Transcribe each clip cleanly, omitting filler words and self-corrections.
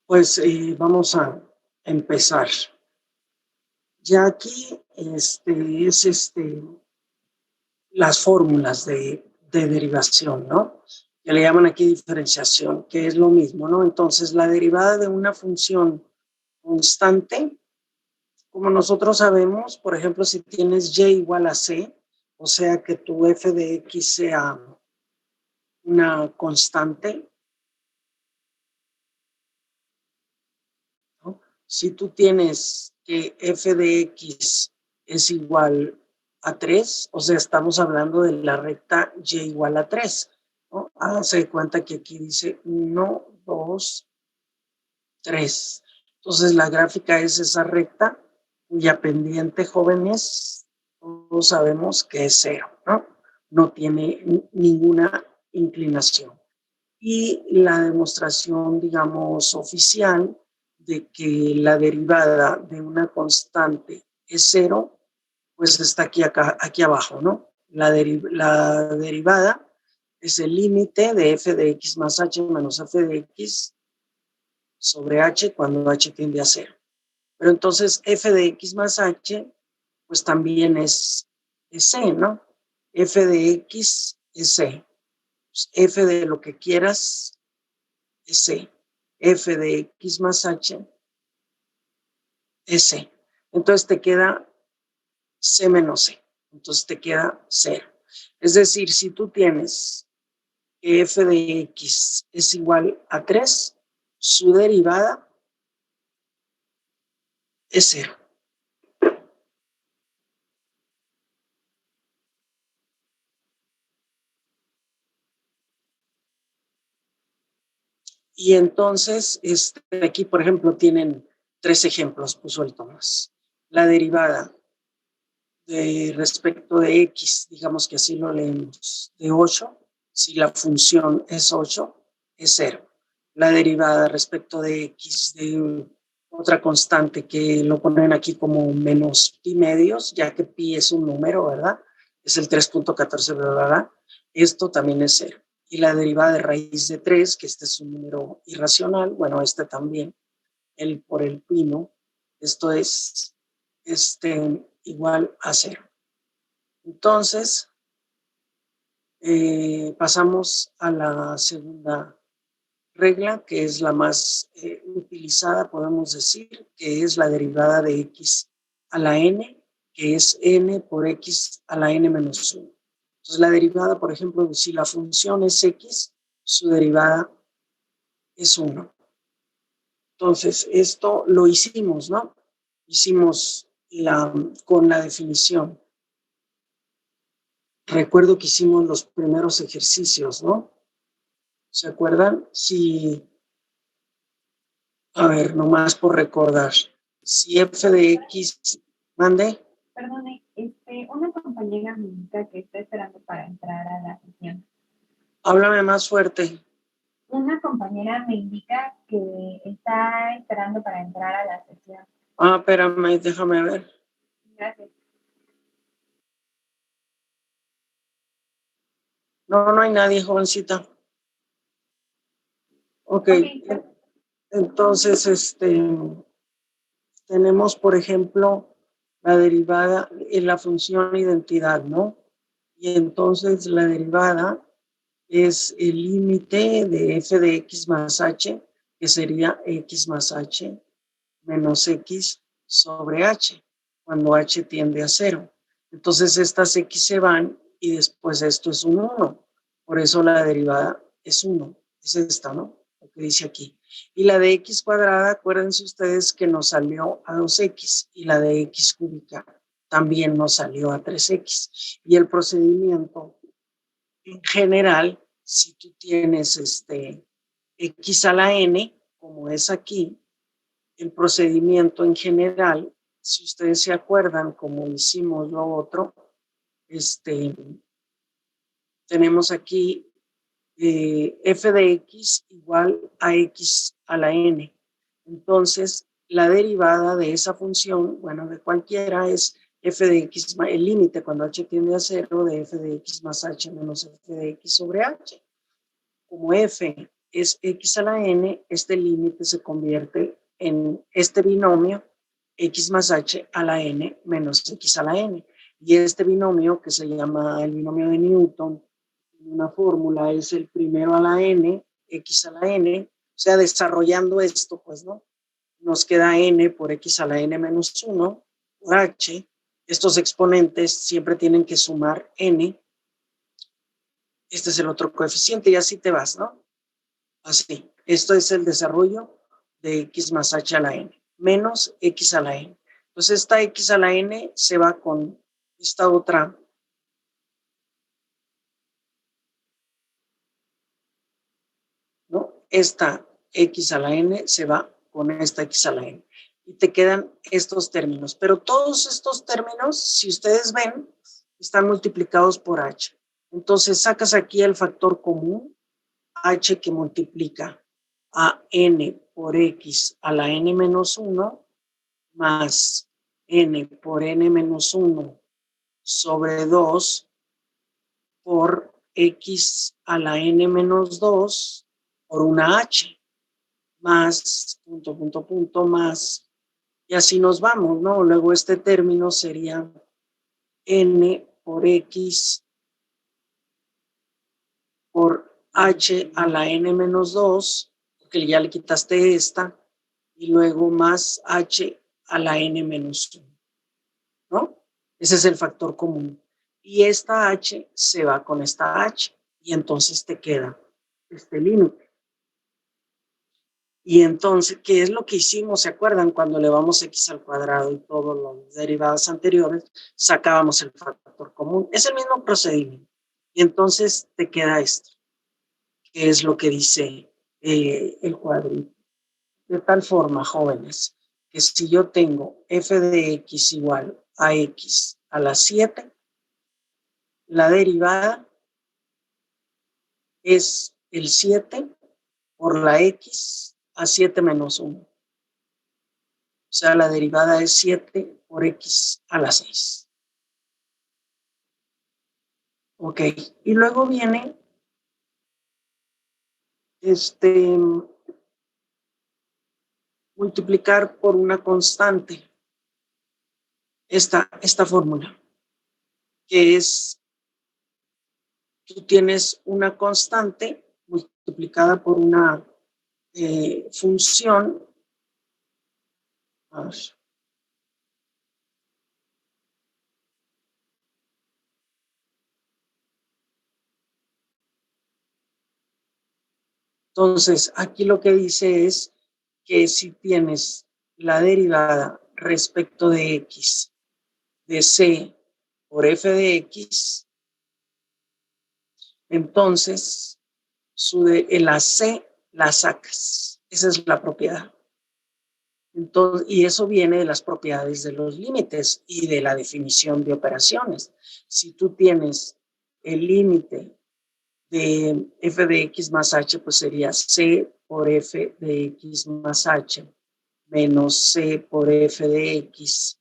Pues vamos a empezar. Ya aquí las fórmulas de derivación, ¿no? Que le llaman aquí diferenciación, que es lo mismo, ¿no? Entonces, la derivada de una función constante, como nosotros sabemos, por ejemplo, si tienes y igual a c, o sea que tu f de x sea una constante, ¿no? Si tú tienes que f de x es igual a 3, o sea, estamos hablando de la recta y igual a 3, ¿no? Háganse de cuenta que aquí dice 1, 2, 3. Entonces, la gráfica es esa recta cuya pendiente, jóvenes, todos sabemos que es 0, ¿no? No tiene ninguna inclinación. Y la demostración, digamos, oficial de que la derivada de una constante es 0, pues está aquí abajo, ¿no? La derivada es el límite de f de x más h menos f de x sobre h cuando h tiende a 0. Pero entonces f de x más h, pues también es c, ¿no? F de x es c. Pues f de lo que quieras es c. F de x más h es c. Entonces te queda c menos c. Entonces te queda 0. Es decir, si tú tienes que f de x es igual a 3, su derivada es 0. Y entonces, aquí, por ejemplo, tienen 3 ejemplos, puso el Tomás. La derivada de respecto de x, digamos que así lo leemos, de 8, si la función es 8, es 0. La derivada respecto de x de otra constante que lo ponen aquí como menos pi medios, ya que pi es un número, ¿verdad? Es el 3.14, bla, bla, bla. Esto también es 0. Y la derivada de raíz de 3, que este es un número irracional, bueno, este también, el por el pino, esto es igual a 0. Entonces, pasamos a la segunda regla, que es la más utilizada, podemos decir, que es la derivada de x a la n, que es n por x a la n menos 1. Entonces, la derivada, por ejemplo, si la función es x, su derivada es 1. Entonces, esto lo hicimos, ¿no? Hicimos con la definición. Recuerdo que hicimos los primeros ejercicios, ¿no? ¿Se acuerdan? Si, a ver, nomás por recordar. Si f de x, mande. Perdone, una compañera me indica que está esperando para entrar a la sesión. Háblame más fuerte. Una compañera me indica que está esperando para entrar a la sesión. Ah, espérame, déjame ver. Gracias. No, no hay nadie, jovencita. Ok. Entonces, tenemos, por ejemplo, la derivada en la función identidad, ¿no? Y entonces la derivada es el límite de f de x más h, que sería x más h menos x sobre h, cuando h tiende a 0. Entonces estas x se van y después esto es un 1. Por eso la derivada es 1. Es esta, ¿no? Lo que dice aquí. Y la de x cuadrada, acuérdense ustedes que nos salió a 2x y la de x cúbica también nos salió a 3x. Y el procedimiento en general, si tú tienes x a la n, como es aquí, el procedimiento en general, si ustedes se acuerdan, como hicimos lo otro, tenemos aquí f de x igual a x a la n. Entonces, la derivada de esa función, bueno, de cualquiera, es f de x, el límite cuando h tiende a 0 de f de x más h menos f de x sobre h. Como f es x a la n, este límite se convierte en este binomio x más h a la n menos x a la n. Y este binomio, que se llama el binomio de Newton, una fórmula es el primero a la n, x a la n, o sea, desarrollando esto, pues, ¿no? Nos queda n por x a la n menos 1 por h. Estos exponentes siempre tienen que sumar n. Este es el otro coeficiente y así te vas, ¿no? Así. Esto es el desarrollo de x más h a la n, menos x a la n. Entonces esta x a la n se va con esta otra, ¿no? Esta x a la n se va con esta x a la n. Y te quedan estos términos. Pero todos estos términos, si ustedes ven, están multiplicados por h. Entonces sacas aquí el factor común, h que multiplica a n por x a la n menos 1 más n por n menos 1 sobre 2 por x a la n menos 2 por una h más punto más, y así nos vamos, ¿no? Luego este término sería n por x por h a la n menos 2, porque ya le quitaste esta, y luego más h a la n menos 1, ¿no? Ese es el factor común. Y esta h se va con esta h, y entonces te queda este límite. Y entonces, ¿qué es lo que hicimos? ¿Se acuerdan? Cuando elevamos x al cuadrado y todos los derivados anteriores, sacábamos el factor común. Es el mismo procedimiento. Y entonces te queda esto, que es lo que dice el cuadrito. De tal forma, jóvenes, que si yo tengo f de x igual a x a la 7, la derivada es el 7 por la x a 7 menos 1. O sea, la derivada es 7 por x a la 6. Ok, y luego viene multiplicar por una constante esta fórmula, que es, tú tienes una constante multiplicada por una función. A ver. Entonces, aquí lo que dice es que si tienes la derivada respecto de x de c por f de x, entonces la c la sacas. Esa es la propiedad. Entonces, y eso viene de las propiedades de los límites y de la definición de operaciones. Si tú tienes el límite de f de x más h, pues sería c por f de x más h menos c por f de x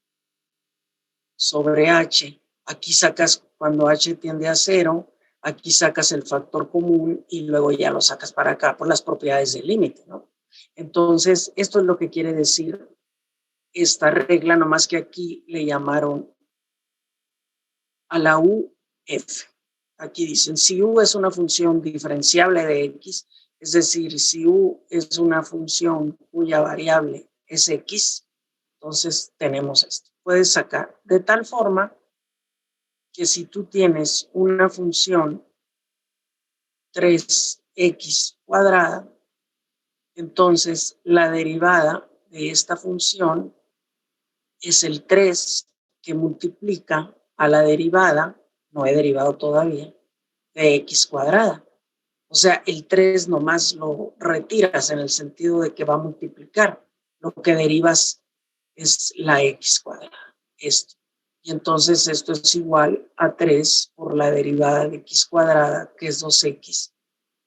sobre h. Aquí sacas, cuando h tiende a 0, aquí sacas el factor común y luego ya lo sacas para acá por las propiedades del límite, ¿no? Entonces, esto es lo que quiere decir esta regla, nomás que aquí le llamaron a la UF. Aquí dicen, si U es una función diferenciable de X, es decir, si U es una función cuya variable es X, entonces tenemos esto. Puedes sacar de tal forma que si tú tienes una función 3x cuadrada, entonces la derivada de esta función es el 3 que multiplica a la derivada, no he derivado todavía, de x cuadrada. O sea, el 3 nomás lo retiras en el sentido de que va a multiplicar. Lo que derivas es la x cuadrada, esto. Y entonces esto es igual a 3 por la derivada de x cuadrada, que es 2x.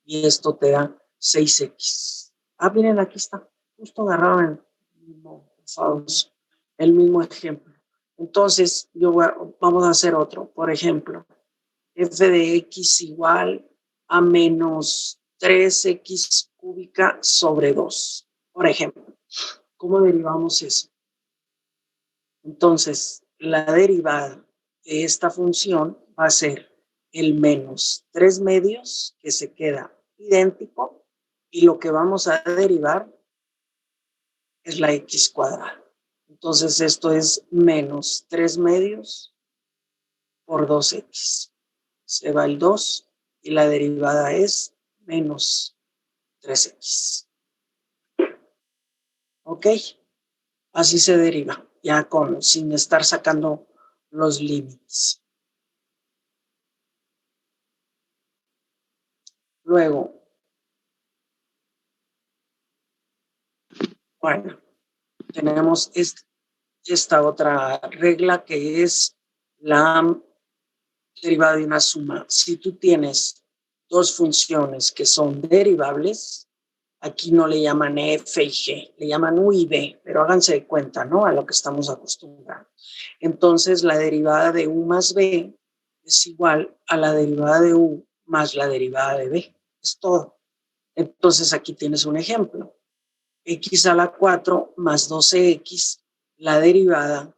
Y esto te da 6x. Ah, miren, aquí está. Justo agarraron el mismo ejemplo. Entonces, vamos a hacer otro. Por ejemplo, f de x igual a menos 3x cúbica sobre 2. Por ejemplo, ¿cómo derivamos eso? Entonces, la derivada de esta función va a ser el menos 3 medios, que se queda idéntico, y lo que vamos a derivar es la x cuadrada. Entonces, esto es menos 3 medios por 2x. Se va el 2 y la derivada es menos 3x. ¿Ok? Así se deriva, ya sin estar sacando los límites. Luego, bueno, tenemos esta otra regla que es la derivada de una suma. Si tú tienes dos funciones que son derivables, aquí no le llaman f y g, le llaman u y b, pero háganse de cuenta, ¿no? A lo que estamos acostumbrados. Entonces, la derivada de u más b es igual a la derivada de u más la derivada de b. Es todo. Entonces, aquí tienes un ejemplo. X a la 4 más 12x, la derivada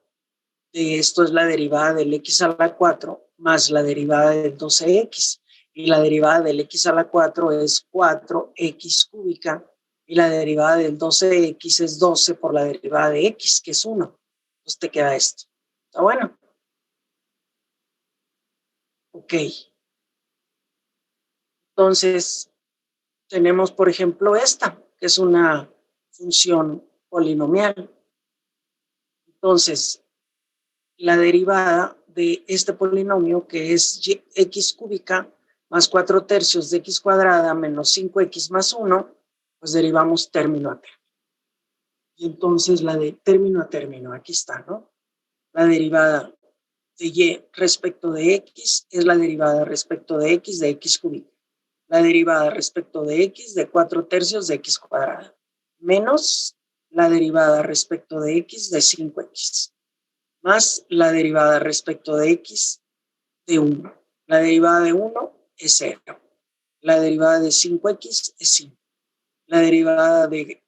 de esto es la derivada del x a la 4 más la derivada del 12x. Y la derivada del x a la 4 es 4x cúbica. Y la derivada del 12x es 12 por la derivada de x, que es 1. Entonces te queda esto. ¿Está bueno? Ok. Entonces, tenemos, por ejemplo, esta, que es una función polinomial. Entonces, la derivada de este polinomio, que es x cúbica más 4 tercios de x cuadrada menos 5x más 1, pues derivamos término a término. Y entonces la de término a término, aquí está, ¿no? La derivada de y respecto de x es la derivada respecto de x cúbica. La derivada respecto de x de 4 tercios de x cuadrada, menos la derivada respecto de x de 5x, más la derivada respecto de x de 1. La derivada de 1 es 0. La derivada de 5x es 5. La derivada de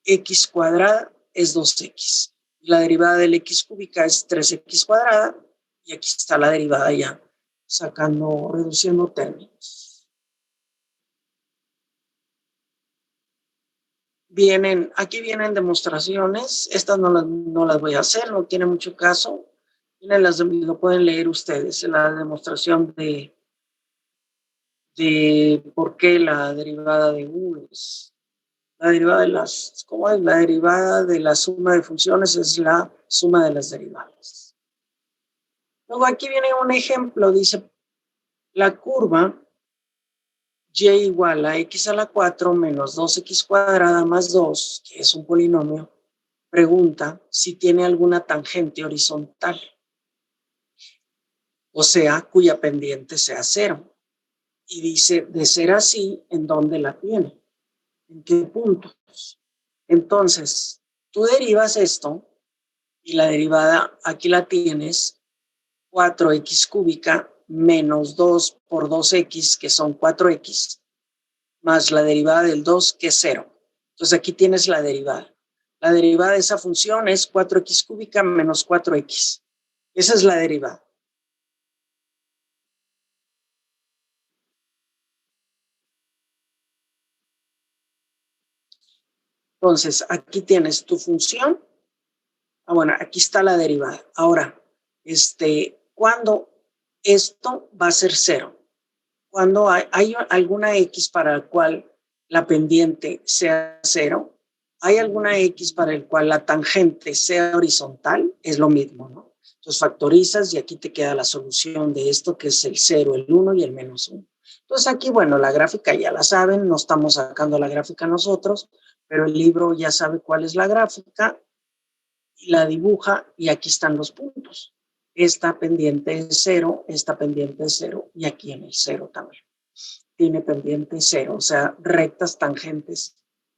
x cuadrada es 2x. La derivada del x cúbica es 3x cuadrada. Y aquí está la derivada ya, reduciendo términos. Aquí vienen demostraciones. Estas no las voy a hacer, no tiene mucho caso. Lo pueden leer ustedes, la demostración de por qué la derivada de u es la derivada ¿cómo es? La derivada de la suma de funciones es la suma de las derivadas. Luego aquí viene un ejemplo, dice la curva y igual a x a la 4 menos 2x cuadrada más 2, que es un polinomio, pregunta si tiene alguna tangente horizontal, o sea, cuya pendiente sea 0. Y dice, de ser así, ¿en dónde la tiene? ¿En qué puntos? Entonces, tú derivas esto y la derivada, aquí la tienes, 4x cúbica menos 2 por 2x, que son 4x, más la derivada del 2, que es 0. Entonces, aquí tienes la derivada. La derivada de esa función es 4x cúbica menos 4x. Esa es la derivada. Entonces, aquí tienes tu función. Bueno, aquí está la derivada. Ahora, ¿cuándo esto va a ser 0? Cuando hay alguna x para la cual la pendiente sea 0, hay alguna x para el cual la tangente sea horizontal, es lo mismo, ¿no? Entonces factorizas y aquí te queda la solución de esto, que es el 0, el 1 y el menos 1. Entonces aquí, bueno, la gráfica ya la saben, no estamos sacando la gráfica nosotros, pero el libro ya sabe cuál es la gráfica y la dibuja y aquí están los puntos. Esta pendiente es 0, esta pendiente es 0 y aquí en el 0 también. Tiene pendiente 0, o sea, rectas tangentes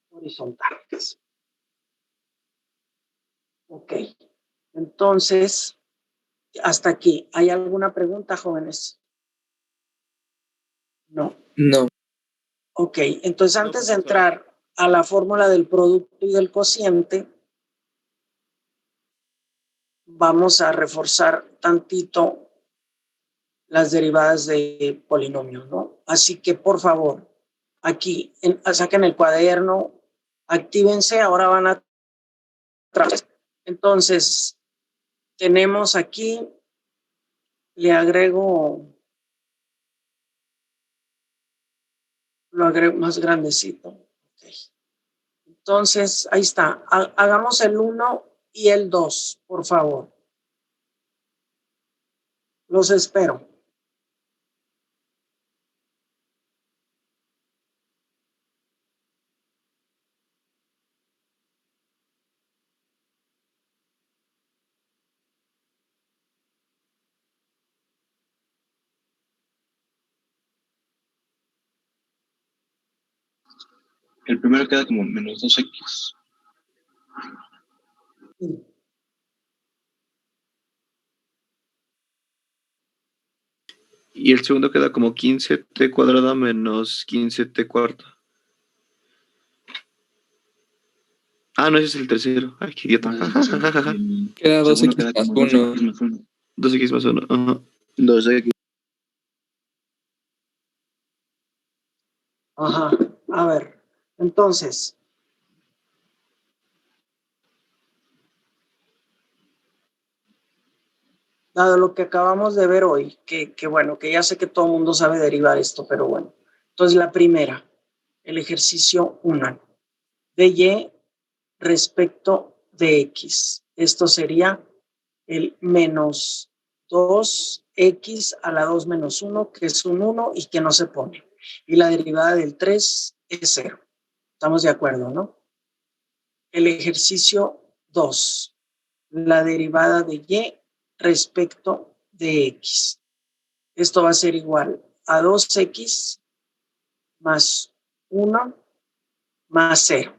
horizontales. Ok, entonces, hasta aquí. ¿Hay alguna pregunta, jóvenes? No. No. Ok, entonces antes de entrar a la fórmula del producto y del cociente, vamos a reforzar tantito las derivadas de polinomios, ¿no? Así que, por favor, aquí saquen el cuaderno, actívense, ahora van a atrás. Entonces, tenemos aquí, le agrego, lo agrego más grandecito. Okay. Entonces, ahí está. Hagamos el 1 y el 2, por favor. Los espero. El primero queda como menos 2x. Sí. Y el segundo queda como 15t cuadrada menos 15t cuarta. Ah, no, ese es el tercero. Ay, qué idiota. Queda 2x Queda más como 1. 2x más 1. 2x más 1. Ajá. 2x. Ajá. A ver. Entonces, dado lo que acabamos de ver hoy, que bueno, que ya sé que todo el mundo sabe derivar esto, pero bueno. Entonces, la primera, el ejercicio 1, de y respecto de x. Esto sería el menos 2x a la 2 menos 1, que es un 1 y que no se pone. Y la derivada del 3 es 0. ¿Estamos de acuerdo, no? El ejercicio 2, la derivada de y respecto de x. Esto va a ser igual a 2x más 1 más 0.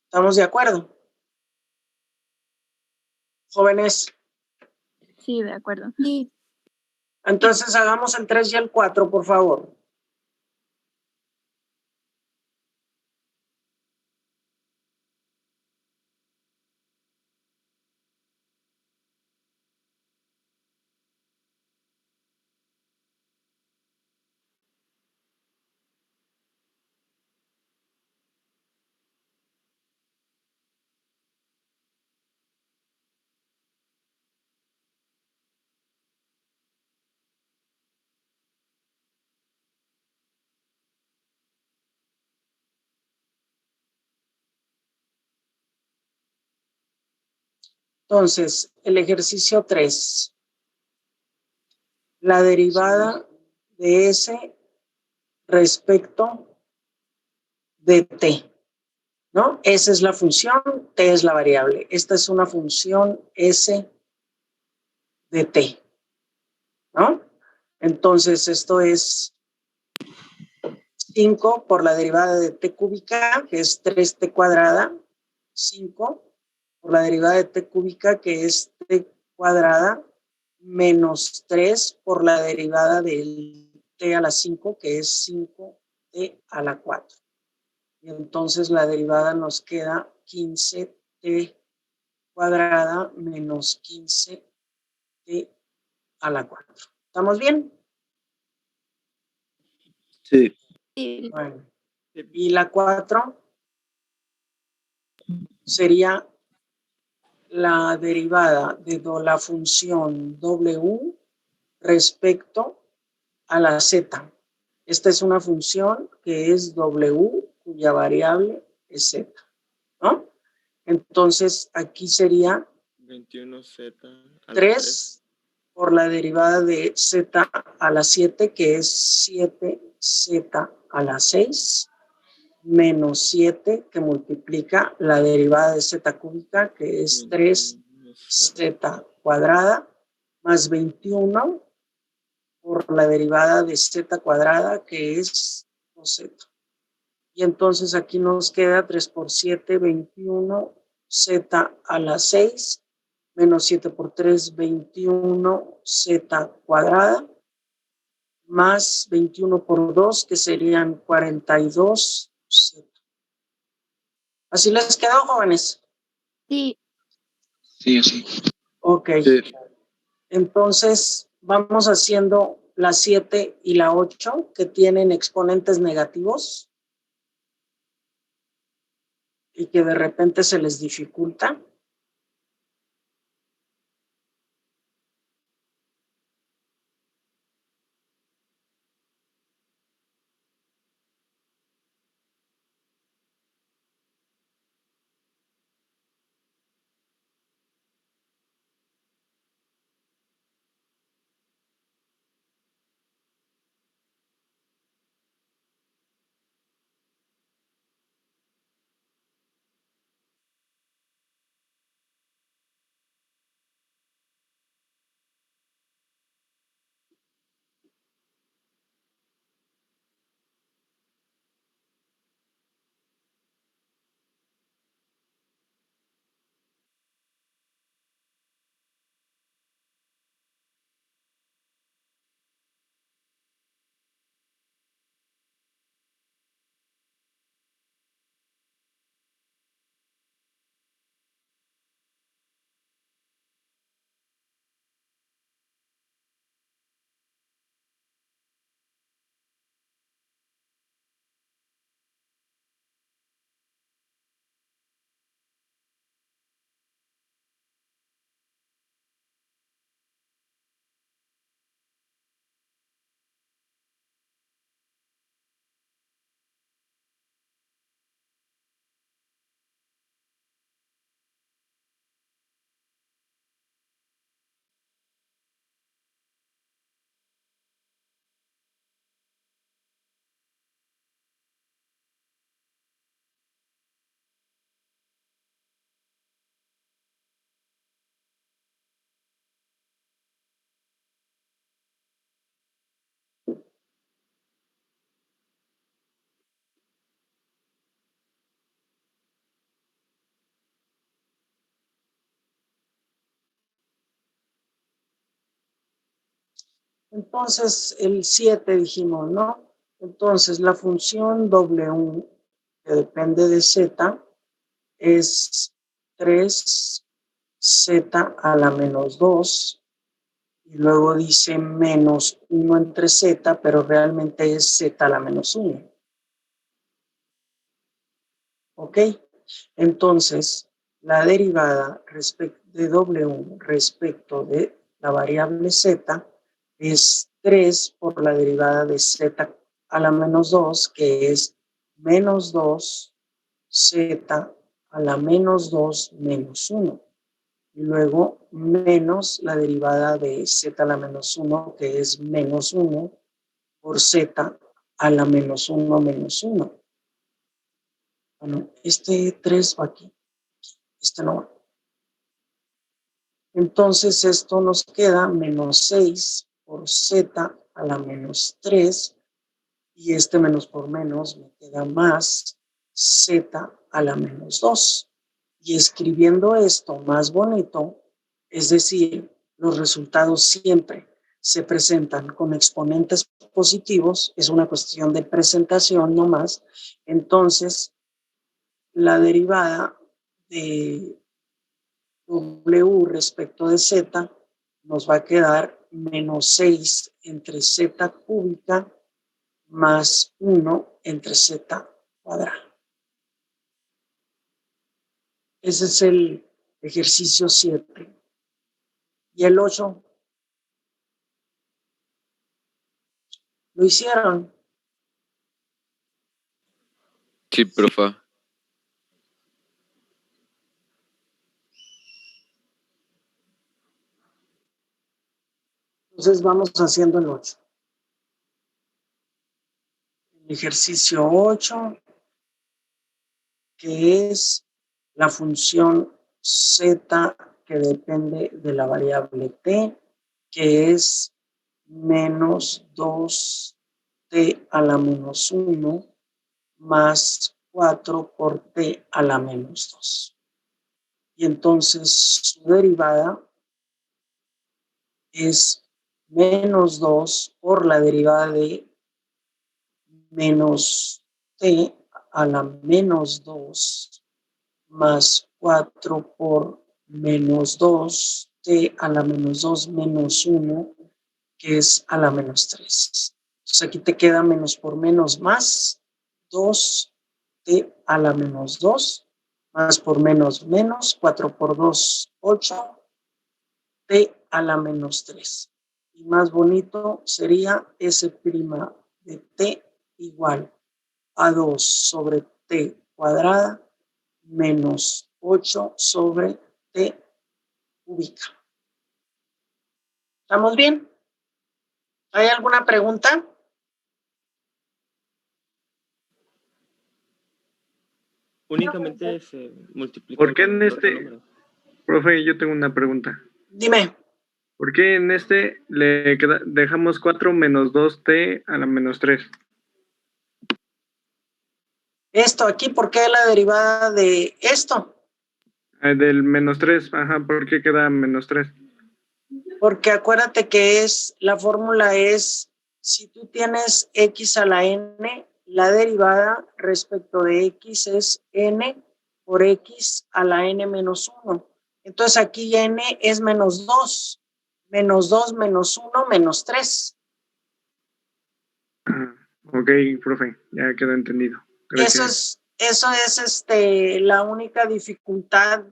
¿Estamos de acuerdo? Jóvenes. Sí, de acuerdo. Sí. Entonces hagamos el 3 y el 4, por favor. Entonces, el ejercicio 3. La derivada de S respecto de T, ¿no? S es la función, T es la variable. Esta es una función S de T, ¿no? Entonces, esto es 5 por la derivada de T cúbica, que es 3T cuadrada, 5 por la derivada de T cúbica, que es T cuadrada, menos 3 por la derivada del T a la 5, que es 5T a la 4. Y entonces la derivada nos queda 15T cuadrada menos 15T a la 4. ¿Estamos bien? Sí. Sí. Bueno. Y la 4 sería la derivada de la función W respecto a la Z. Esta es una función que es W, cuya variable es Z, ¿no? Entonces, aquí sería 21z al 3 por la derivada de Z a la 7, que es 7Z a la 6, menos 7, que multiplica la derivada de Z cúbica, que es 3Z cuadrada, más 21 por la derivada de Z cuadrada, que es 2Z. Y entonces aquí nos queda 3 por 7, 21, Z a la 6, menos 7 por 3, 21, Z cuadrada, más 21 por 2, que serían 42 z. ¿Así les quedó, jóvenes? Sí. Sí, así. Ok. Sí. Entonces, vamos haciendo la 7 y la 8, que tienen exponentes negativos y que de repente se les dificulta. Entonces, el 7 dijimos, ¿no? Entonces, la función W, que depende de Z, es 3z a la menos 2, y luego dice menos 1 entre z, pero realmente es z a la menos 1. ¿Ok? Entonces, la derivada de W respecto de la variable z es 3 por la derivada de z a la menos 2, que es menos 2z a la menos 2 menos 1. Y luego menos la derivada de z a la menos 1, que es menos 1 por z a la menos 1 menos 1. Bueno, este 3 va aquí, este no va. Entonces esto nos queda menos 6 por z a la menos 3, y este menos por menos me queda más z a la menos 2. Y escribiendo esto más bonito, es decir, los resultados siempre se presentan con exponentes positivos, es una cuestión de presentación nomás. Entonces, la derivada de W respecto de Z nos va a quedar menos 6 entre Z cúbica más 1 entre Z cuadrada. Ese es el ejercicio 7. Y el 8, ¿lo hicieron? Sí, profa. Entonces vamos haciendo el 8. El ejercicio 8, que es la función z que depende de la variable t, que es menos 2t a la menos 1 más 4 por t a la menos 2. Y entonces su derivada es menos 2 por la derivada de menos t a la menos 2 más 4 por menos 2, t a la menos 2 menos 1, que es a la menos 3. Entonces aquí te queda menos por menos más 2, t a la menos 2, más por menos menos, 4 por 2, 8, t a la menos 3. Y más bonito sería S' de t igual a 2 sobre t cuadrada menos 8 sobre t cúbica. ¿Estamos bien? ¿Hay alguna pregunta? Únicamente se multiplica. ¿Por qué en este, profe, yo tengo una pregunta? Dime. ¿Por qué en este dejamos 4 menos 2t a la menos 3? Esto aquí, ¿por qué la derivada de esto? Del menos 3, ajá, ¿por qué queda menos 3? Porque acuérdate que la fórmula es, si tú tienes x a la n, la derivada respecto de x es n por x a la n menos 1. Entonces aquí n es menos 2. Menos 2 menos 1 menos 3. Ok, profe, ya quedó entendido. Gracias. Eso es la única dificultad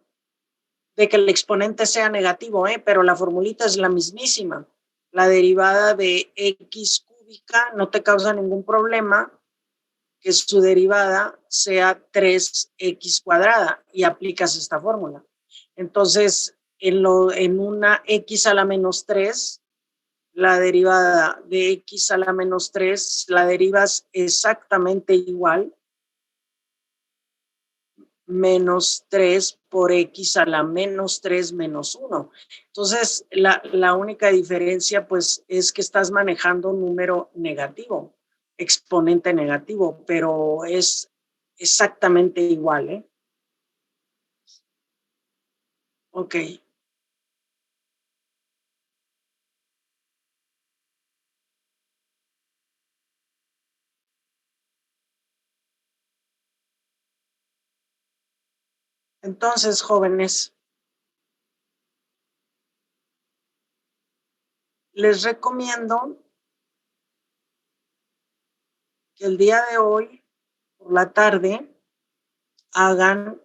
de que el exponente sea negativo, pero la formulita es la mismísima. La derivada de x cúbica no te causa ningún problema que su derivada sea 3x cuadrada y aplicas esta fórmula. Entonces, en una x a la menos 3, la derivada de x a la menos 3 la derivas exactamente igual, menos 3 por x a la menos 3 menos 1. Entonces, la única diferencia pues es que estás manejando un número negativo, exponente negativo, pero es exactamente igual, ¿eh? Ok. Entonces, jóvenes, les recomiendo que el día de hoy, por la tarde, hagan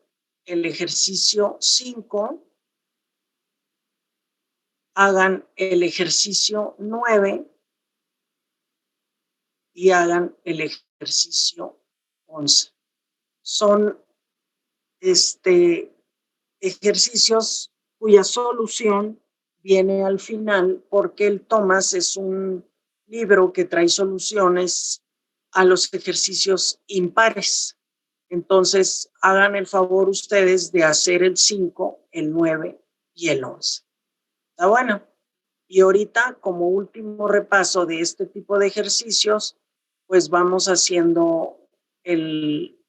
el ejercicio 5, hagan el ejercicio 9 y hagan el ejercicio 11. Son ejercicios cuya solución viene al final, porque el Tomás es un libro que trae soluciones a los ejercicios impares. Entonces, hagan el favor ustedes de hacer el 5, el 9 y el 11. ¿Está bueno? Y ahorita, como último repaso de este tipo de ejercicios, pues vamos haciendo el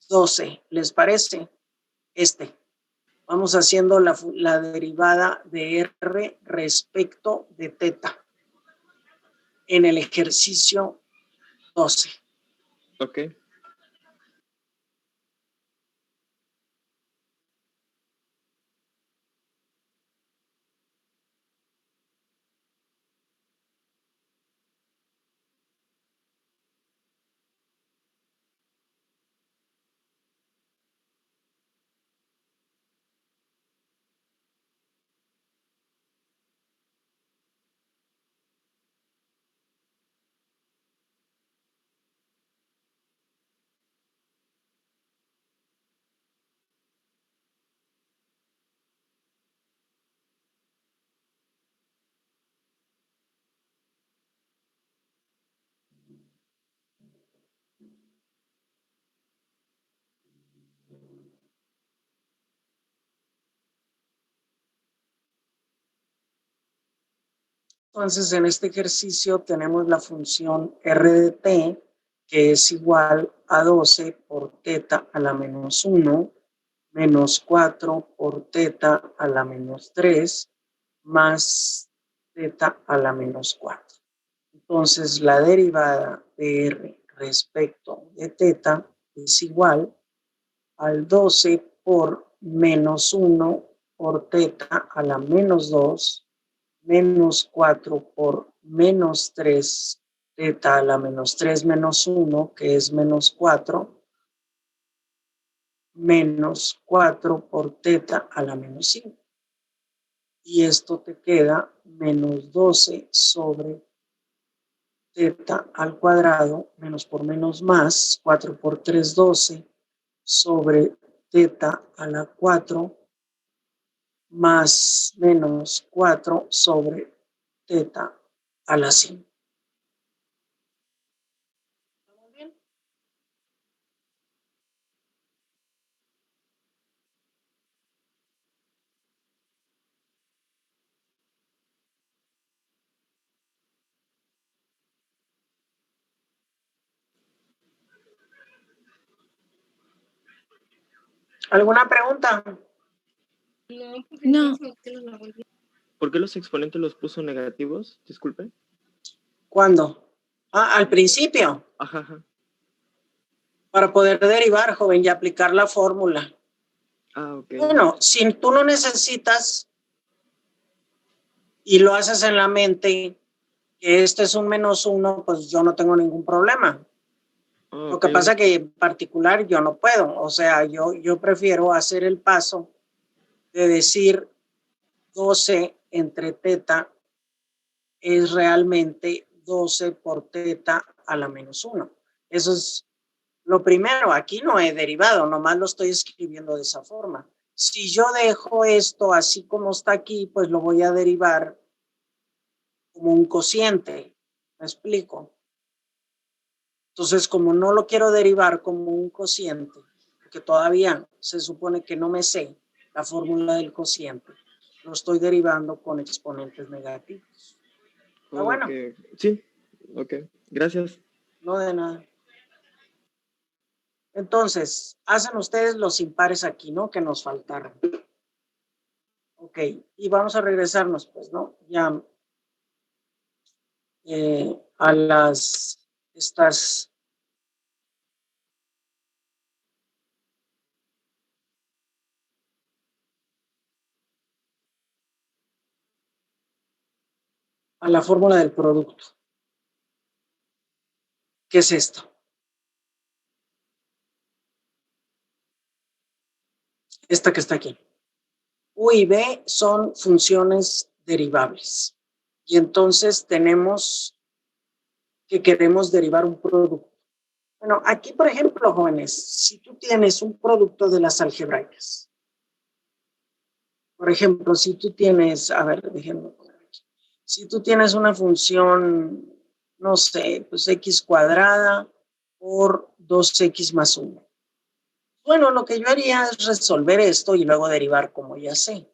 12, ¿les parece? Vamos haciendo la derivada de R respecto de teta en el ejercicio 12. Ok. Entonces, en este ejercicio tenemos la función R de t, que es igual a 12 por teta a la menos 1, menos 4 por teta a la menos 3, más teta a la menos 4. Entonces, la derivada de R respecto de teta es igual al 12 por menos 1 por teta a la menos 2 menos 4 por menos 3 teta a la menos 3 menos 1, que es menos 4, menos 4 por teta a la menos 5. Y esto te queda menos 12 sobre teta al cuadrado, menos por menos más, 4 por 3, 12, sobre teta a la 4, más menos 4 sobre teta a la 5. ¿Estamos bien? ¿Alguna pregunta? No. ¿Por qué los exponentes los puso negativos? Disculpe. ¿Cuándo? Al principio, Ajá, ajá. para poder derivar, joven, y aplicar la fórmula. Ah, ok. Bueno, si tú no necesitas y lo haces en la mente, que este es un menos 1, pues yo no tengo ningún problema. Ah, Lo que ok. pasa que en particular yo no puedo. O sea, yo prefiero hacer el paso de decir 12 entre teta es realmente 12 por teta a la menos 1. Eso es lo primero. Aquí no he derivado, nomás lo estoy escribiendo de esa forma. Si yo dejo esto así como está aquí, pues lo voy a derivar como un cociente. ¿Me explico? Entonces, como no lo quiero derivar como un cociente, porque todavía se supone que no me sé la fórmula del cociente, lo estoy derivando con exponentes negativos. ¿Está bueno? Ok. Sí, ok. Gracias. No de nada. Entonces, hacen ustedes los impares aquí, ¿no? Que nos faltaron. Ok, y vamos a regresarnos, pues, ¿no? Ya a estas a la fórmula del producto. ¿Qué es esto? Esta que está aquí. U y B son funciones derivables. Y entonces tenemos que queremos derivar un producto. Bueno, aquí, por ejemplo, jóvenes, si tú tienes un producto de las algebraicas, por ejemplo, si tú tienes, a ver, déjenme poner aquí. Si tú tienes una función, no sé, pues x cuadrada por 2x más 1. Bueno, lo que yo haría es resolver esto y luego derivar como ya sé.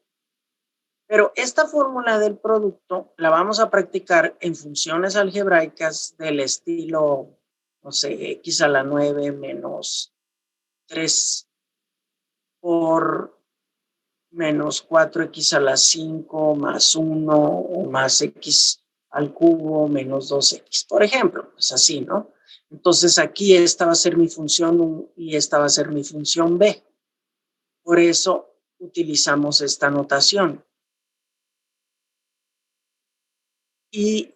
Pero esta fórmula del producto la vamos a practicar en funciones algebraicas del estilo, no sé, x a la 9 menos 3 por menos 4x a la 5 más 1 o más x al cubo menos 2x, por ejemplo, pues así, ¿no? Entonces aquí esta va a ser mi función U y esta va a ser mi función B. Por eso utilizamos esta notación.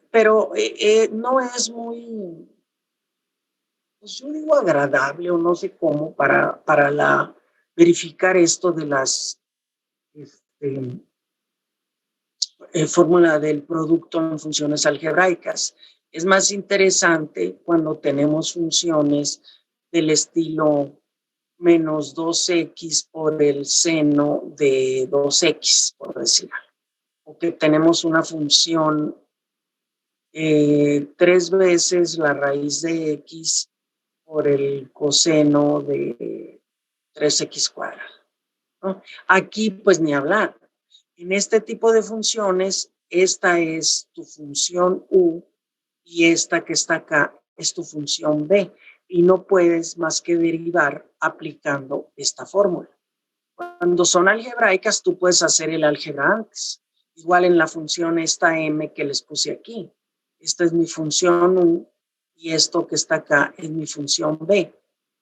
Pero no es muy, pues yo digo agradable o no sé cómo para verificar esto de las fórmula del producto en funciones algebraicas. Es más interesante cuando tenemos funciones del estilo menos 2x por el seno de 2x, por decir algo. O que tenemos una función 3 veces la raíz de x por el coseno de 3x cuadrado, ¿no? Aquí, pues ni hablar. En este tipo de funciones, esta es tu función U y esta que está acá es tu función B. Y no puedes más que derivar aplicando esta fórmula. Cuando son algebraicas, tú puedes hacer el álgebra antes. Igual en la función esta m que les puse aquí. Esta es mi función u y esto que está acá es mi función b.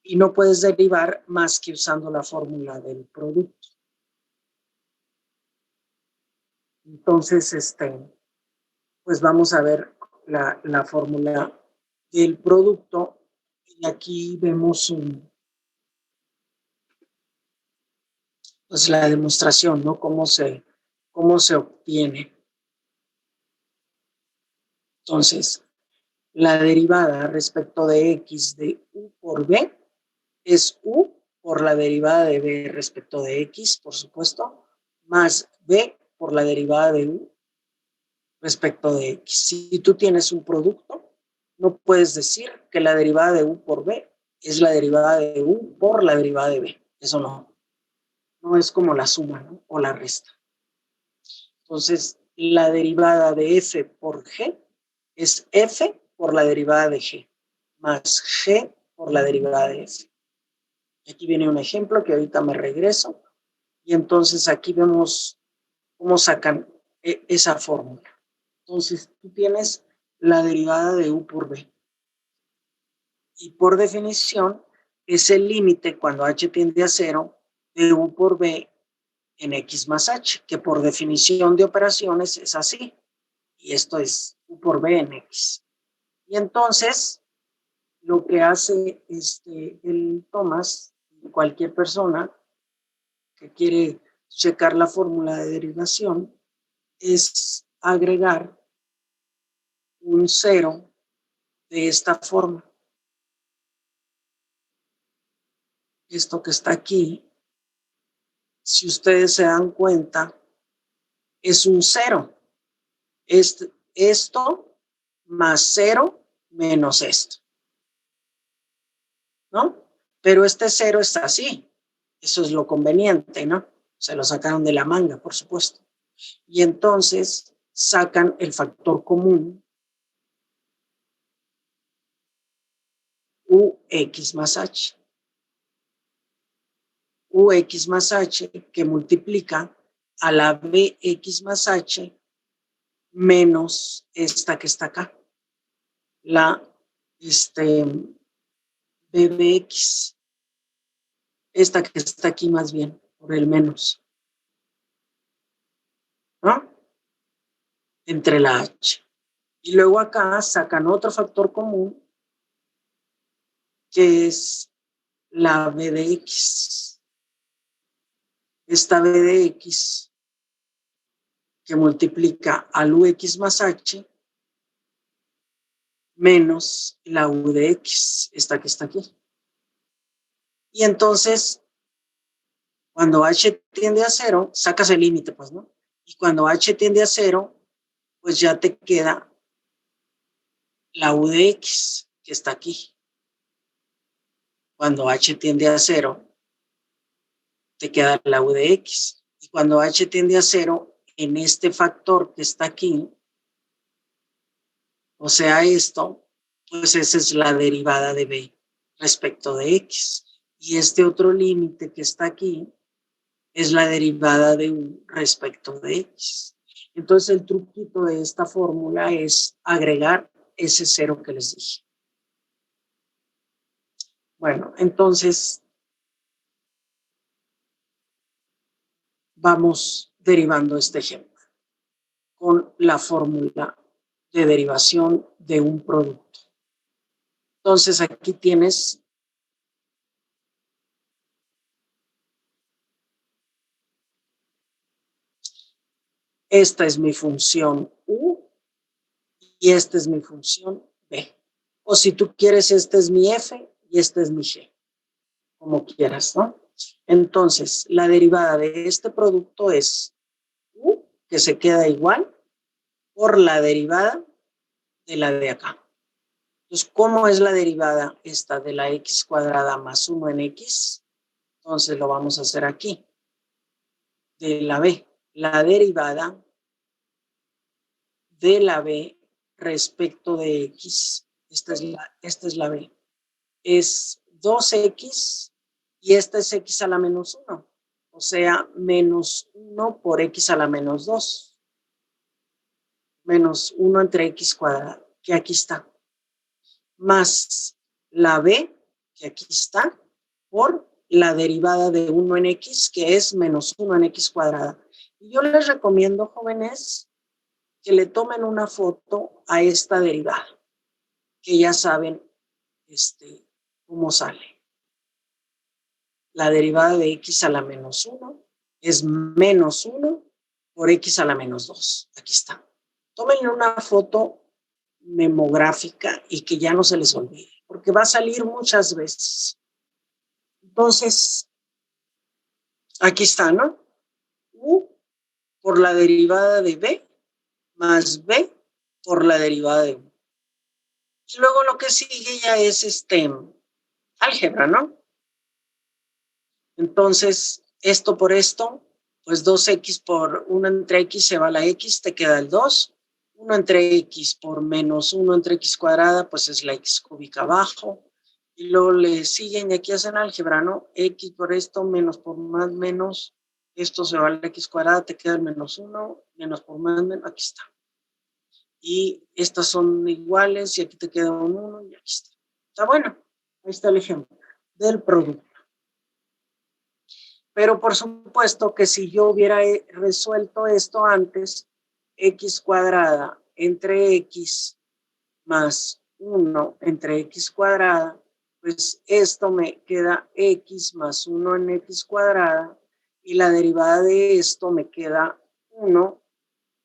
Y no puedes derivar más que usando la fórmula del producto. Entonces, pues vamos a ver la fórmula del producto. Y aquí vemos pues la demostración, ¿no? Cómo se obtiene. Entonces, la derivada respecto de x de u por b es u por la derivada de b respecto de x, por supuesto, más b por la derivada de u respecto de x. Si tú tienes un producto, no puedes decir que la derivada de u por b es la derivada de u por la derivada de b. Eso no. No es como la suma, ¿no? O la resta. Entonces, la derivada de f por g es f por la derivada de g, más g por la derivada de f. Aquí viene un ejemplo que ahorita me regreso. Y entonces aquí vemos cómo sacan esa fórmula. Entonces, tú tienes la derivada de u por b. Y por definición, es el límite cuando h tiende a 0 de u por b en x más h, que por definición de operaciones es así. Y esto es u por b en x. Y entonces, lo que hace el Thomas, cualquier persona que quiere checar la fórmula de derivación, es agregar un 0 de esta forma. Esto que está aquí, si ustedes se dan cuenta, es un 0. Esto más 0 menos esto, ¿no? Pero este 0 está así. Eso es lo conveniente, ¿no? Se lo sacaron de la manga, por supuesto. Y entonces sacan el factor común ux más h. Ux más h que multiplica a la bx más h menos esta que está acá. La bbx. Esta que está aquí más bien, por el menos. ¿No? Entre la h. Y luego acá sacan otro factor común que es la b de x. Esta b de x que multiplica al ux más h menos la u de x, esta que está aquí. Y entonces, cuando h tiende a 0, sacas el límite, pues, ¿no? Y cuando h tiende a 0, pues ya te queda la u de x, que está aquí. Cuando h tiende a 0, te queda la u de x. Y cuando h tiende a 0, en este factor que está aquí, o sea, esto, pues esa es la derivada de b respecto de x. Y este otro límite que está aquí es la derivada de u respecto de x. Entonces, el truquito de esta fórmula es agregar ese 0 que les dije. Bueno, entonces vamos derivando este ejemplo con la fórmula de derivación de un producto. Entonces, aquí tienes esta es mi función u y esta es mi función b. O si tú quieres, este es mi f y este es mi g, como quieras, ¿no? Entonces, la derivada de este producto es u, que se queda igual, por la derivada de la de acá. Entonces, ¿cómo es la derivada esta de la x cuadrada más 1 en x? Entonces, lo vamos a hacer aquí. De la b. La derivada de la b respecto de x. Esta es la b. Es 2x y esta es x a la menos 1. O sea, menos 1 por x a la menos 2. menos 1 entre x cuadrado, que aquí está, más la b, que aquí está, por la derivada de 1 en x, que es menos 1 en x cuadrada. Y yo les recomiendo, jóvenes, que le tomen una foto a esta derivada, que ya saben cómo sale. La derivada de x a la menos 1 es menos 1 por x a la menos 2. Aquí está. Tómenle una foto memográfica y que ya no se les olvide, porque va a salir muchas veces. Entonces, aquí está, ¿no? U por la derivada de b más b por la derivada de u. Y luego lo que sigue ya es álgebra, ¿no? Entonces, esto por esto, pues 2x por 1 entre x se va a la x, te queda el 2. 1 entre x por menos 1 entre x cuadrada, pues es la x cúbica abajo. Y luego le siguen y aquí hacen álgebra, ¿no? X por esto, menos por más, menos. Esto se va a la x cuadrada, te queda el menos 1, menos por más, menos. Aquí está. Y estas son iguales y aquí te queda un 1 y aquí está. Está bueno. Ahí está el ejemplo del producto. Pero por supuesto que si yo hubiera resuelto esto antes, x cuadrada entre x más 1 entre x cuadrada, pues esto me queda x más 1 en x cuadrada y la derivada de esto me queda 1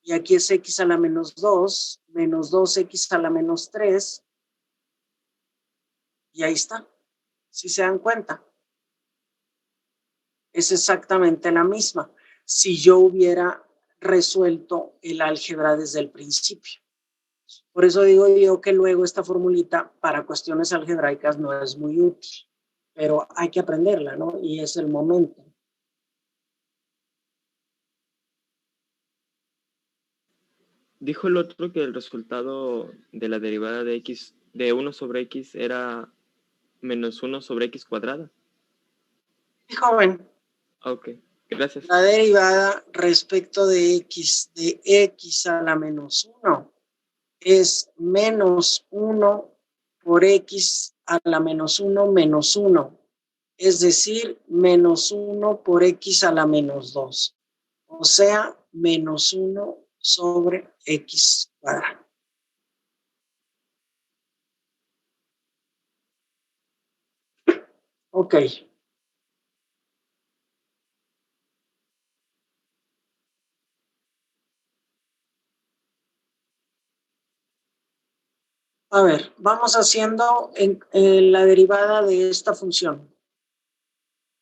y aquí es x a la menos 2, menos 2x a la menos 3 y ahí está, si se dan cuenta. Es exactamente la misma si yo hubiera resuelto el álgebra desde el principio. Por eso digo yo que luego esta formulita para cuestiones algebraicas no es muy útil, pero hay que aprenderla, ¿no? Y es el momento. Dijo el otro que el resultado de la derivada de x, de 1 sobre x era menos 1 sobre x cuadrada. Y joven, Ok, gracias. la derivada respecto de x a la menos 1 es menos 1 por x a la menos 1 menos 1. Es decir, menos 1 por x a la menos 2. O sea, menos 1 sobre x cuadrado. Ok. A ver, vamos haciendo la derivada de esta función.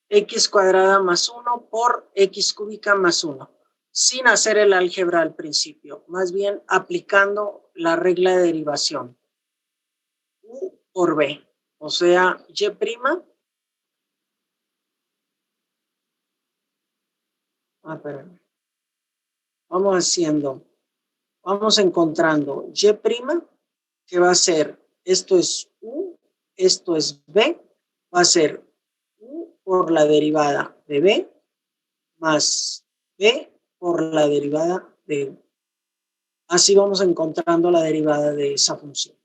X cuadrada más 1 por x cúbica más 1. Sin hacer el álgebra al principio, más bien aplicando la regla de derivación. U por B, o sea, y'. Espérame. Vamos encontrando y', que va a ser, esto es U, esto es B, va a ser U por la derivada de B más B por la derivada de U. Así vamos encontrando la derivada de esa función.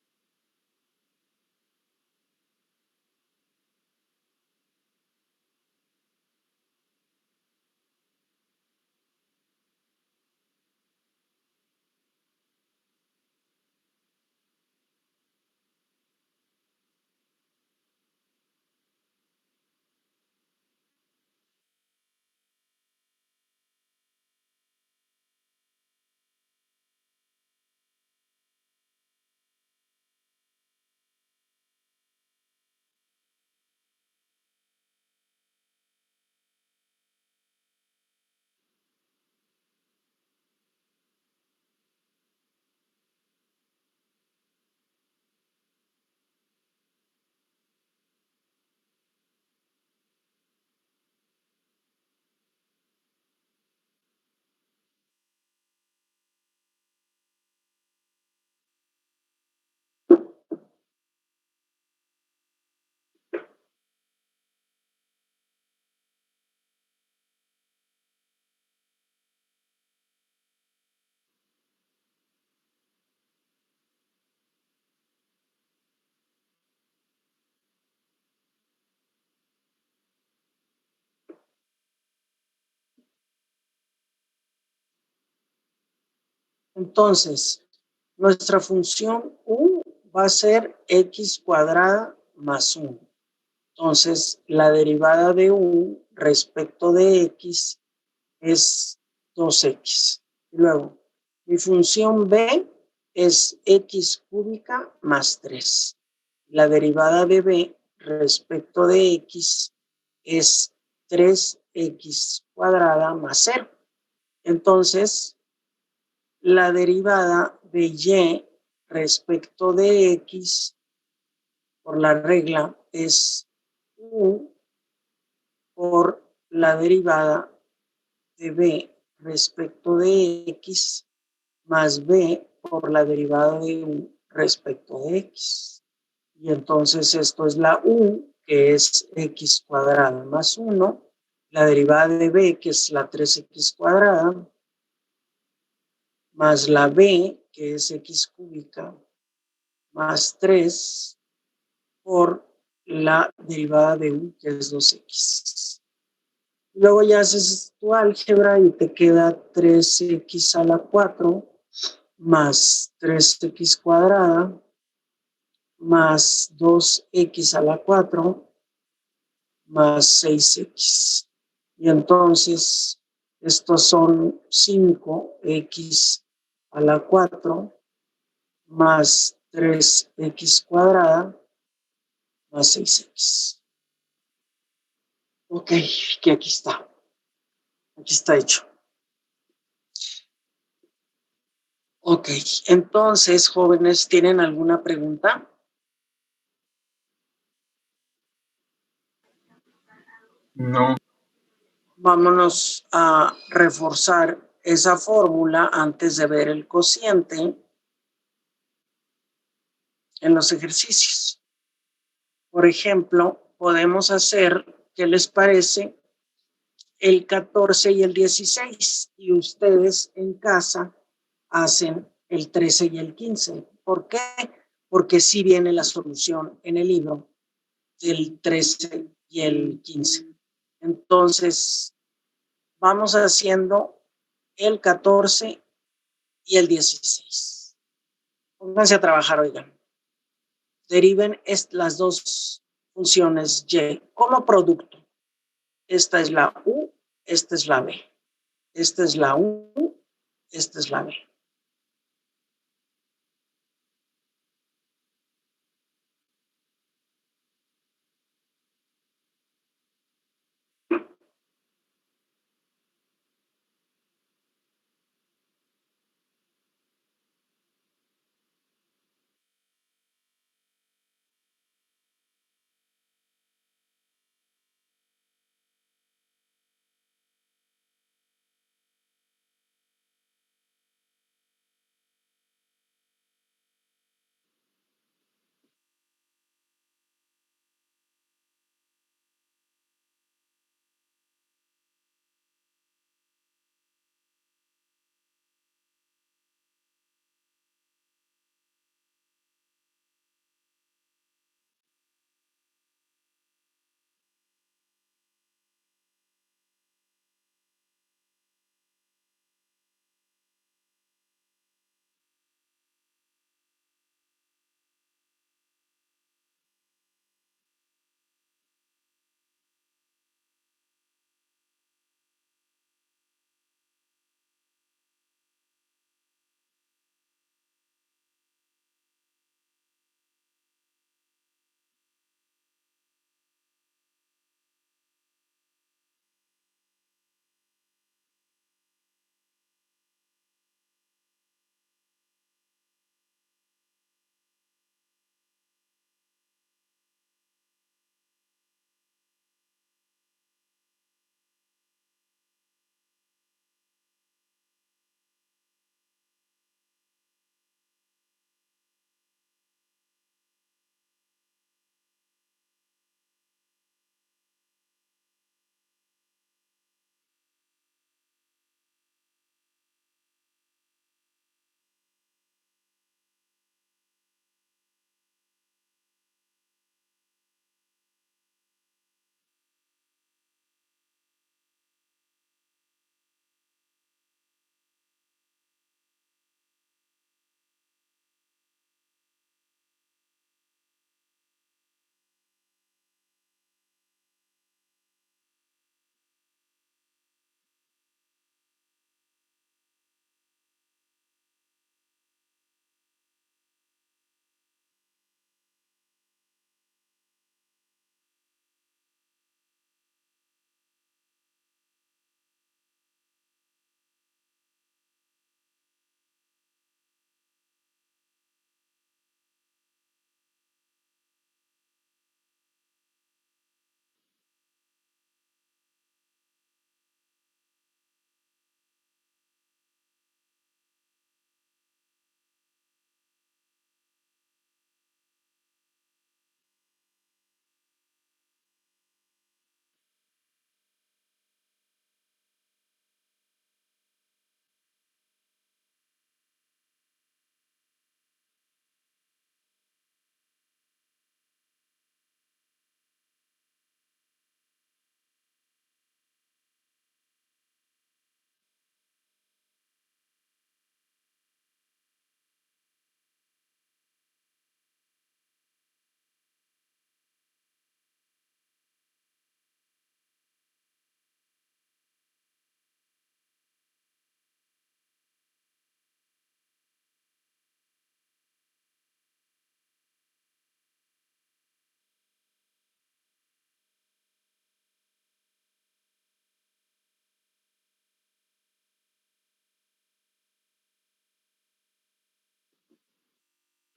Entonces, nuestra función u va a ser x cuadrada más 1. Entonces, la derivada de u respecto de x es 2x. Luego, mi función b es x cúbica más 3. La derivada de b respecto de x es 3x cuadrada más 0. Entonces, la derivada de y respecto de x por la regla es u por la derivada de b respecto de x más b por la derivada de u respecto de x. Y entonces esto es la u, que es x cuadrada más 1, la derivada de b, que es la 3x cuadrada, más la b, que es x cúbica, más 3 por la derivada de u, que es 2x. Luego ya haces tu álgebra y te queda 3x a la 4 más 3x cuadrada más 2x a la 4 más 6x. Y entonces estos son 5x a la 4 más 3x cuadrada más 6x. Ok, que aquí está. Aquí está hecho. Ok, entonces, jóvenes, ¿tienen alguna pregunta? No. Vámonos a reforzar esa fórmula antes de ver el cociente en los ejercicios. Por ejemplo, podemos hacer, ¿qué les parece? El 14 y el 16. Y ustedes en casa hacen el 13 y el 15. ¿Por qué? Porque sí viene la solución en el libro del 13 y el 15. Entonces, vamos haciendo el 14 y el 16. Pónganse a trabajar, oigan. Deriven las dos funciones y como producto. Esta es la u, esta es la b. Esta es la u, esta es la b.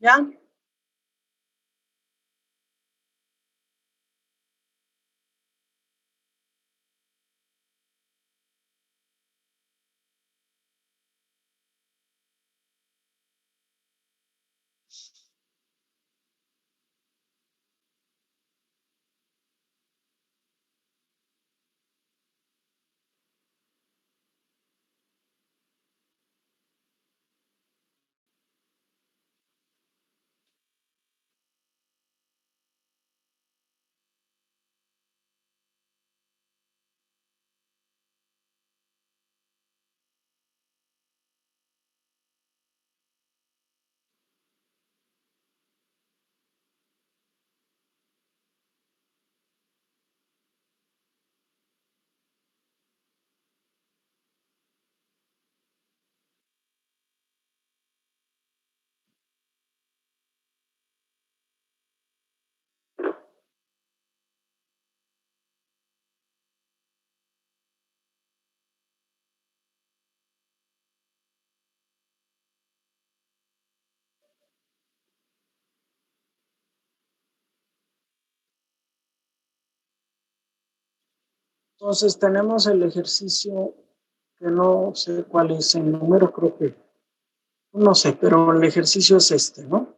¿Ya? Entonces tenemos el ejercicio que no sé cuál es el número, creo que, no sé, pero el ejercicio es este, ¿no?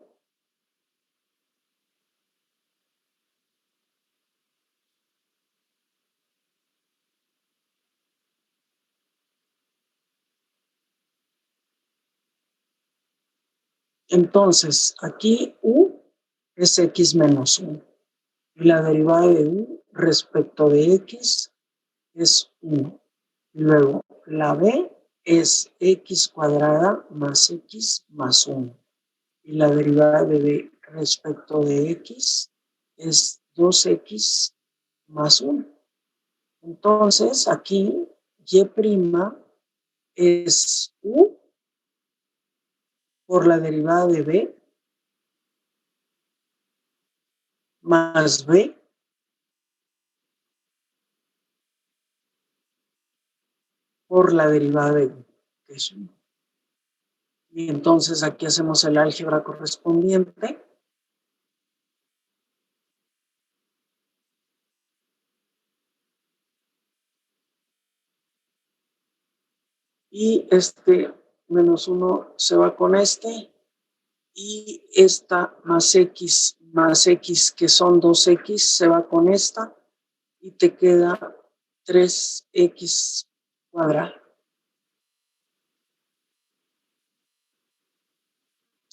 Entonces, aquí U es X menos 1. Y la derivada de U respecto de X es 1. Y luego, la B es X cuadrada más X más 1. Y la derivada de B respecto de X es 2X más 1. Entonces, aquí Y' es U por la derivada de B más B por la derivada de U, que es 1. Y entonces aquí hacemos el álgebra correspondiente. Y este menos 1 se va con este. Y esta más X, que son 2X, se va con esta. Y te queda 3X cuadrado.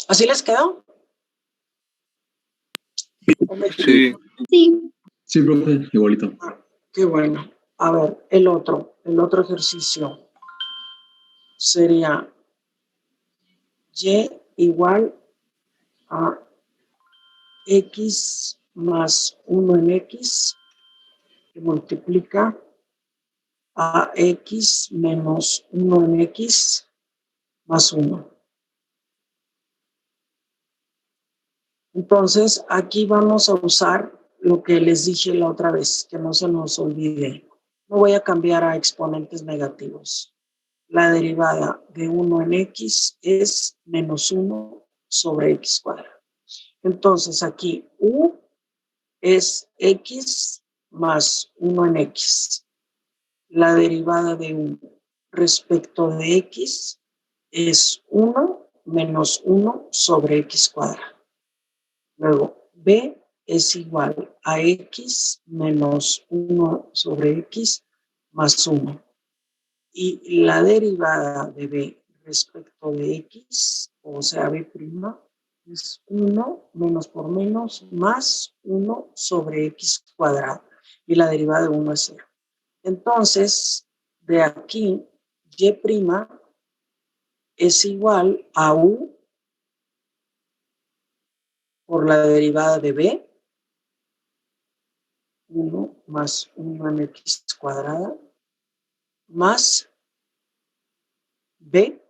¿Así les quedó? Sí. Sí. Sí, profe, igualito. Ah, qué bueno. A ver, el otro ejercicio sería Y igual a X más 1 en X, que multiplica a X menos 1 en X más 1. Entonces, aquí vamos a usar lo que les dije la otra vez, que no se nos olvide. No voy a cambiar a exponentes negativos. La derivada de 1 en X es menos 1 sobre X cuadrado. Entonces, aquí U es X más 1 en X. La derivada de 1 respecto de X es 1 menos 1 sobre X cuadrado. Luego, B es igual a X menos 1 sobre X más 1. Y la derivada de B respecto de X, o sea, B', es 1 menos por menos más 1 sobre X cuadrado. Y la derivada de 1 es 0. Entonces, de aquí, Y' es igual a U por la derivada de B, 1 más 1 en X cuadrada, más B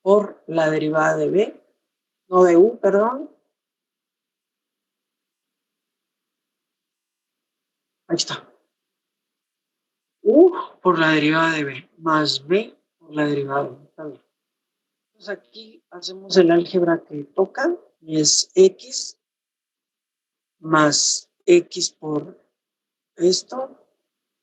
por la derivada de B, no de U, perdón. Ahí está. U por la derivada de B, más B La derivada. Está bien. Entonces aquí hacemos el álgebra que toca y es x más x por esto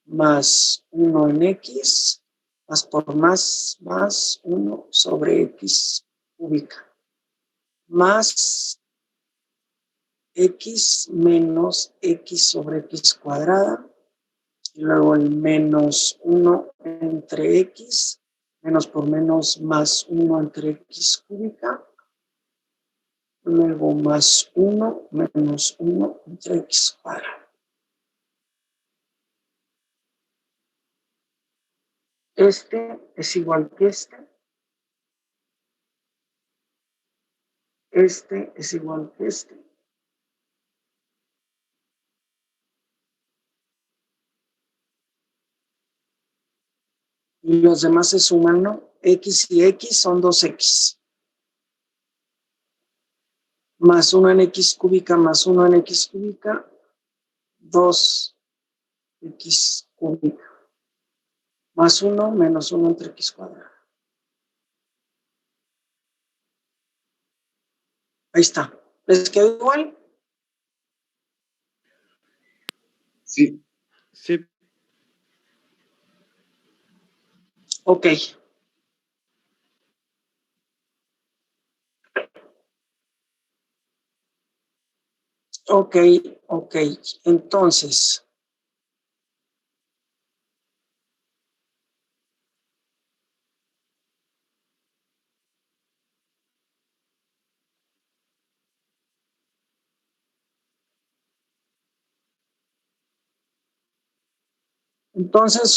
más 1 en x más por más 1 sobre x cúbica más x menos x sobre x cuadrada y luego el menos 1 entre x menos por menos más 1 entre x cúbica luego más 1 menos 1 entre x cuadrada. Este es igual que este. Este es igual que este. Y los demás se suman, ¿no? X y X son 2X. Más 1 en X cúbica más 1 en X cúbica, 2X cúbica. Más 1 menos 1 entre X cuadrado. Ahí está. ¿Les quedó igual? Sí. Sí, Ok. Ok, ok. Entonces,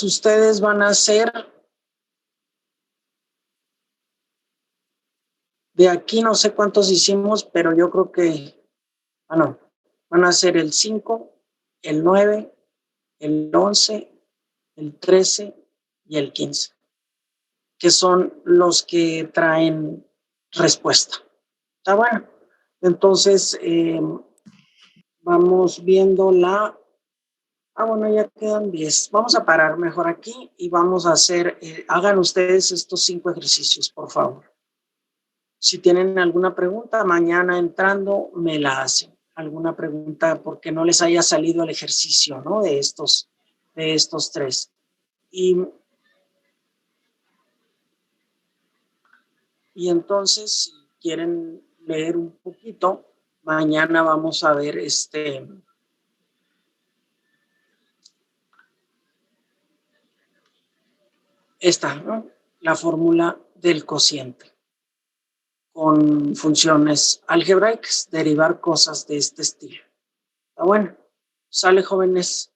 ustedes van a hacer de aquí, no sé cuántos hicimos, pero yo creo que, no, van a hacer el 5, el 9, el 11, el 13 y el 15, que son los que traen respuesta. Está bueno. Entonces, vamos viendo la... bueno, ya quedan 10. Vamos a parar mejor aquí y vamos a hacer, hagan ustedes estos 5 ejercicios, por favor. Si tienen alguna pregunta, mañana entrando me la hacen. Alguna pregunta porque no les haya salido el ejercicio, ¿no? De estos 3. Y entonces, si quieren leer un poquito, mañana vamos a ver esta, ¿no? La fórmula del cociente con funciones algebraicas, derivar cosas de este estilo. Está bueno. Sale, jóvenes.